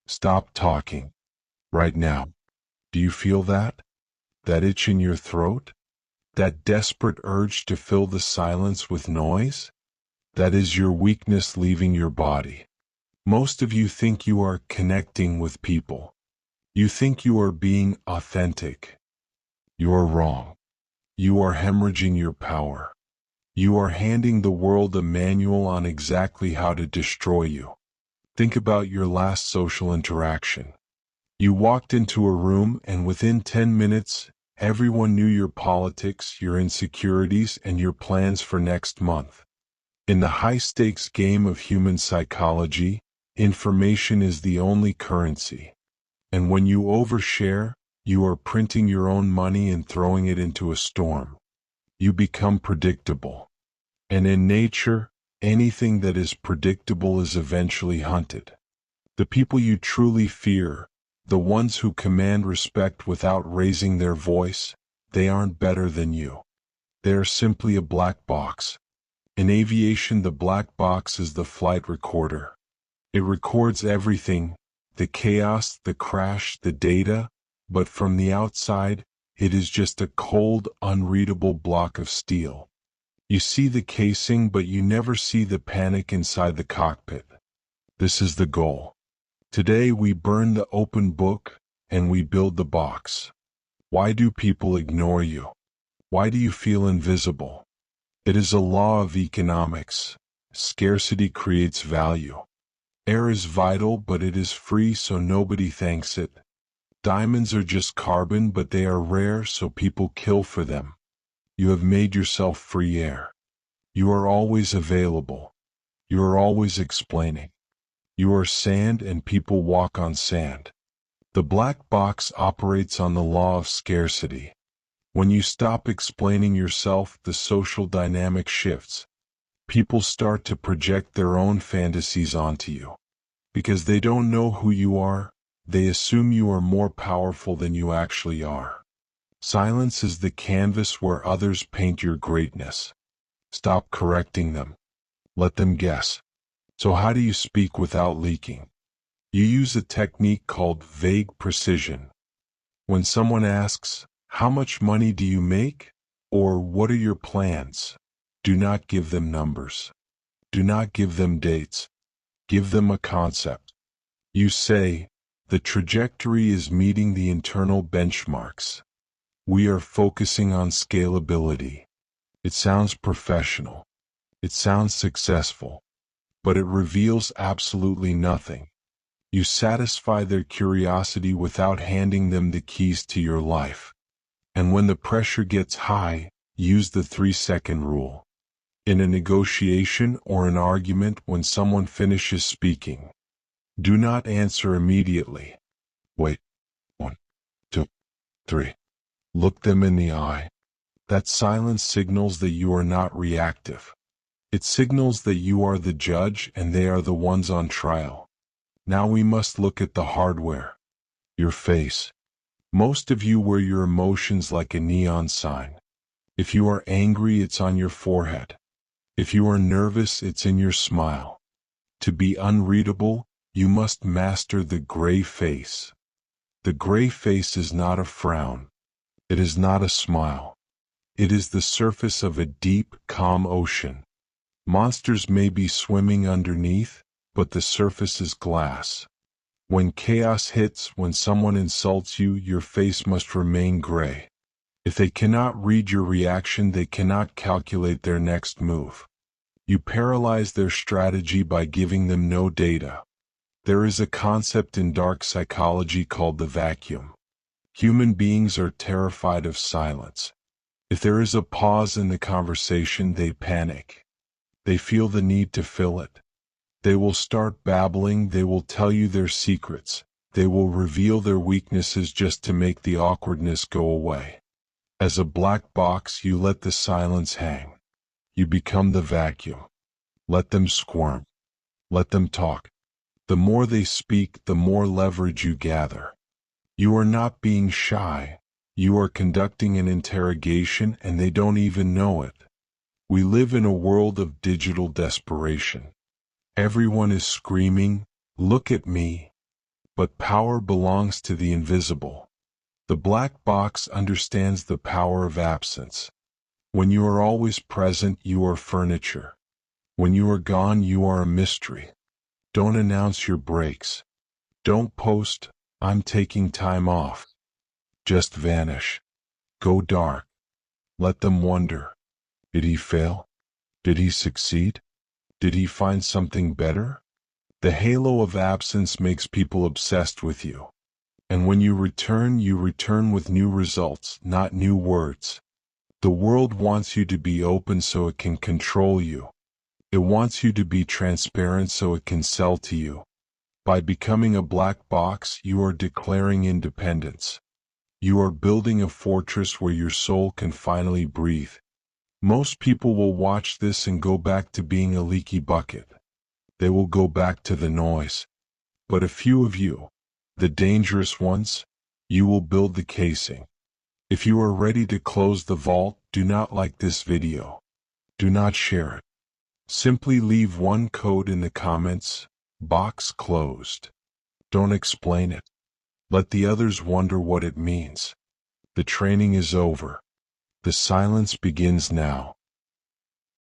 Stop talking. Right now. Do you feel that? That itch in your throat? That desperate urge to fill the silence with noise? That is your weakness leaving your body. Most of you think you are connecting with people. You think you are being authentic. You are wrong. You are hemorrhaging your power. You are handing the world a manual on exactly how to destroy you. Think about your last social interaction. You walked into a room and within 10 minutes, everyone knew your politics, your insecurities, and your plans for next month. In the high-stakes game of human psychology, information is the only currency. And when you overshare, you are printing your own money and throwing it into a storm. You become predictable. And in nature, anything that is predictable is eventually hunted. The people you truly fear, the ones who command respect without raising their voice, they aren't better than you. They are simply a black box. In aviation, the black box is the flight recorder. It records everything, the chaos, the crash, the data, but from the outside, it is just a cold, unreadable block of steel. You see the casing, but you never see the panic inside the cockpit. This is the goal. Today we burn the open book, and we build the box. Why do people ignore you? Why do you feel invisible? It is a law of economics. Scarcity creates value. Air is vital, but it is free, so nobody thanks it. Diamonds are just carbon, but they are rare, so people kill for them. You have made yourself free air. You are always available. You are always explaining. You are sand and people walk on sand. The black box operates on the law of scarcity. When you stop explaining yourself, the social dynamic shifts. People start to project their own fantasies onto you. Because they don't know who you are, they assume you are more powerful than you actually are. Silence is the canvas where others paint your greatness. Stop correcting them. Let them guess. So how do you speak without leaking? You use a technique called vague precision. When someone asks, "How much money do you make?" or "What are your plans?" do not give them numbers. Do not give them dates. Give them a concept. You say, "The trajectory is meeting the internal benchmarks. We are focusing on scalability." It sounds professional. It sounds successful. But it reveals absolutely nothing. You satisfy their curiosity without handing them the keys to your life. And when the pressure gets high, use the 3-second rule. In a negotiation or an argument, when someone finishes speaking, do not answer immediately. Wait. 1, 2, 3. Look them in the eye. That silence signals that you are not reactive. It signals that you are the judge and they are the ones on trial. Now we must look at the hardware. Your face. Most of you wear your emotions like a neon sign. If you are angry, it's on your forehead. If you are nervous, it's in your smile. To be unreadable, you must master the gray face. The gray face is not a frown. It is not a smile. It is the surface of a deep, calm ocean. Monsters may be swimming underneath, but the surface is glass. When chaos hits, when someone insults you, your face must remain gray. If they cannot read your reaction, they cannot calculate their next move. You paralyze their strategy by giving them no data. There is a concept in dark psychology called the vacuum. Human beings are terrified of silence. If there is a pause in the conversation, they panic. They feel the need to fill it. They will start babbling, they will tell you their secrets, they will reveal their weaknesses just to make the awkwardness go away. As a black box, you let the silence hang. You become the vacuum. Let them squirm. Let them talk. The more they speak, the more leverage you gather. You are not being shy. You are conducting an interrogation and they don't even know it. We live in a world of digital desperation. Everyone is screaming, "Look at me." But power belongs to the invisible. The black box understands the power of absence. When you are always present, you are furniture. When you are gone, you are a mystery. Don't announce your breaks. Don't post, "I'm taking time off." Just vanish. Go dark. Let them wonder. Did he fail? Did he succeed? Did he find something better? The halo of absence makes people obsessed with you. And when you return with new results, not new words. The world wants you to be open so it can control you. It wants you to be transparent so it can sell to you. By becoming a black box, you are declaring independence. You are building a fortress where your soul can finally breathe. Most people will watch this and go back to being a leaky bucket. They will go back to the noise. But a few of you, the dangerous ones, you will build the casing. If you are ready to close the vault, do not like this video. Do not share it. Simply leave one code in the comments, "Box closed." Don't explain it. Let the others wonder what it means. The training is over. The silence begins now.